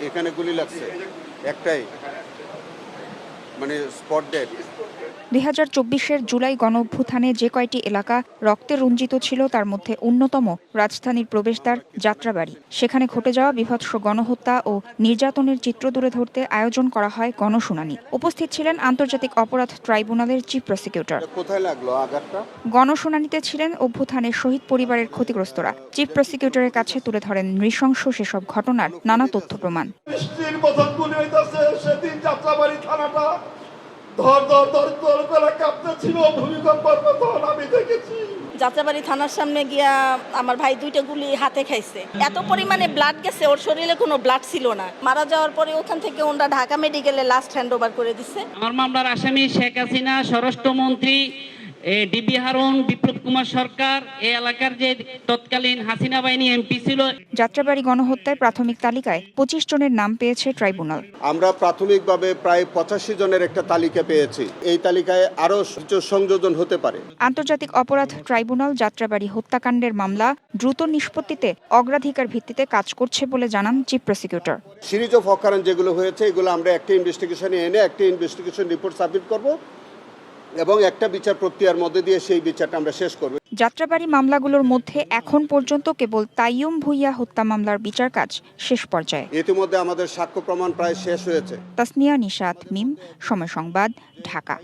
এখানে গুলি লাগছে একটাই, মানে স্পট ডেড। 2024-এর জুলাই গণঅভ্যুত্থানে যে কয়টি এলাকা রক্তে রঞ্জিত ছিল তার মধ্যে অন্যতম রাজধানীর প্রবেশদ্বার যাত্রাবাড়ি। সেখানে ঘটে যাওয়া বীভৎস গণহত্যা ও নির্যাতনের চিত্র তুলে ধরতে আয়োজন করা হয় গণশুনানি। উপস্থিত ছিলেন আন্তর্জাতিক অপরাধ ট্রাইব্যুনালের চিফ প্রসিকিউটর। কোথায় লাগলো আঘাতটা? গণশুনানিতে ছিলেন অভ্যুত্থানের শহীদ পরিবারের ক্ষতিগ্রস্তরা। চিফ প্রসিকিউটরের কাছে তুলে ধরেন নৃশংস সেসব ঘটনার নানা তথ্য প্রমাণ। সেদিন যাত্রাবাড়ি থানাটা ধর ধর ধর ধর করে কাঁপতেছিল, ভূমিকম্পের মতন আমি দেখেছি। যাত্রাবাড়ি থানার সামনে গিয়া আমার ভাই 2টা গুলি হাতে খাইছে। এত পরিমাণে ব্লাড গেছে, ওর শরীরে কোনো ব্লাড ছিল না। মারা যাওয়ার পরে ওখান থেকে ওনারা ঢাকা মেডিকেলে লাস্ট হ্যান্ড ওভার করে দিছে। আমার মামলার আসামি শেখ হাসিনা, স্বরাষ্ট্রমন্ত্রী ডিবি হারুন, বিপ্লব কুমার সরকার, এই এলাকার যে তৎকালীন হাসিনা বাহিনী এমপি ছিল। যাত্রাবাড়ি গণহত্যায় প্রাথমিক তালিকায় 25 জনের নাম পেয়েছে ট্রাইব্যুনাল। আমরা প্রাথমিকভাবে প্রায় 85 জনের একটা তালিকা পেয়েছি। এই তালিকায় আরো সংযোজন হতে পারে। আন্তর্জাতিক অপরাধ ট্রাইব্যুনাল যাত্রাবাড়ি হত্যাকাণ্ডের মামলা দ্রুত নিষ্পত্তিতে অগ্রাধিকার ভিত্তিতে কাজ করছে বলে জানান chief prosecutor. Series of occurrence যেগুলো হয়েছে এগুলো আমরা একটা ইনভেস্টিগেশনে এনে একটা ইনভেস্টিগেশন রিপোর্ট সাবমিট করব এবং একটা বিচার প্রক্রিয়ার মধ্যে দিয়ে সেই বিচারটা আমরা শেষ করব। যাত্রাবাড়ি মামলাগুলোর মধ্যে এখন পর্যন্ত কেবল তাইয়ুম ভুইয়া হত্যা মামলার বিচার কাজ শেষ পর্যায়ে। ইতিমধ্যে আমাদের সাক্ষ্য প্রমাণ প্রায় শেষ হয়েছে। তাসনিয়া নিশাত, মিম, সময় সংবাদ, ঢাকা।